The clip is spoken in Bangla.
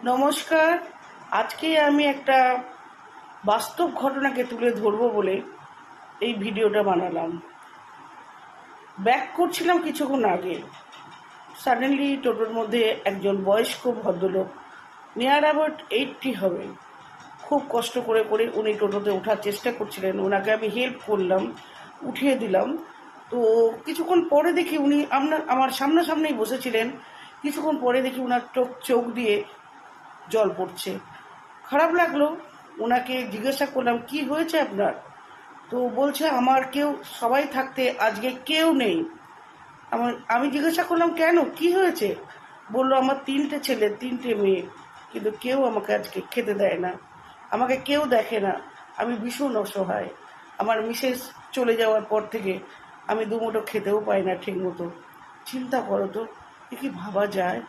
নমস্কার। আজকে আমি একটা বাস্তব ঘটনাকে তুলে ধরবো বলে এই ভিডিওটা বানালাম। ব্যাক করছিলাম কিছুক্ষণ আগে, সাডেনলি টোটোর মধ্যে একজন বয়স্ক ভদ্রলোক, নিয়ার অ্যাবাউট 80 হবে, খুব কষ্ট করে করে উনি টোটোতে ওঠার চেষ্টা করছিলেন। ওনাকে আমি হেল্প করলাম, উঠিয়ে দিলাম। তো কিছুক্ষণ পরে দেখি উনি আমার সামনাসামনিই বসেছিলেন। কিছুক্ষণ পরে দেখি ওনার চোখ দিয়ে জল পড়ছে। খারাপ লাগলো। ওনাকে জিজ্ঞাসা করলাম, কি হয়েছে আপনার? তো বলছে, আমার সবাই থাকতে আজকে কেউ নেই। আমি জিজ্ঞাসা করলাম, কেন, কি হয়েছে? বললো, আমার 3টে ছেলে 3টে মেয়ে, কিন্তু কেউ আমাকে আজকে খেতে দেয় না, আমাকে কেউ দেখে না, আমি ভীষণ অসহায়। আমার মিসেস চলে যাওয়ার পর থেকে আমি দুমুঠো খেতেও পাই না ঠিক মতো। চিন্তা করো তো, এ কি ভাবা যায়?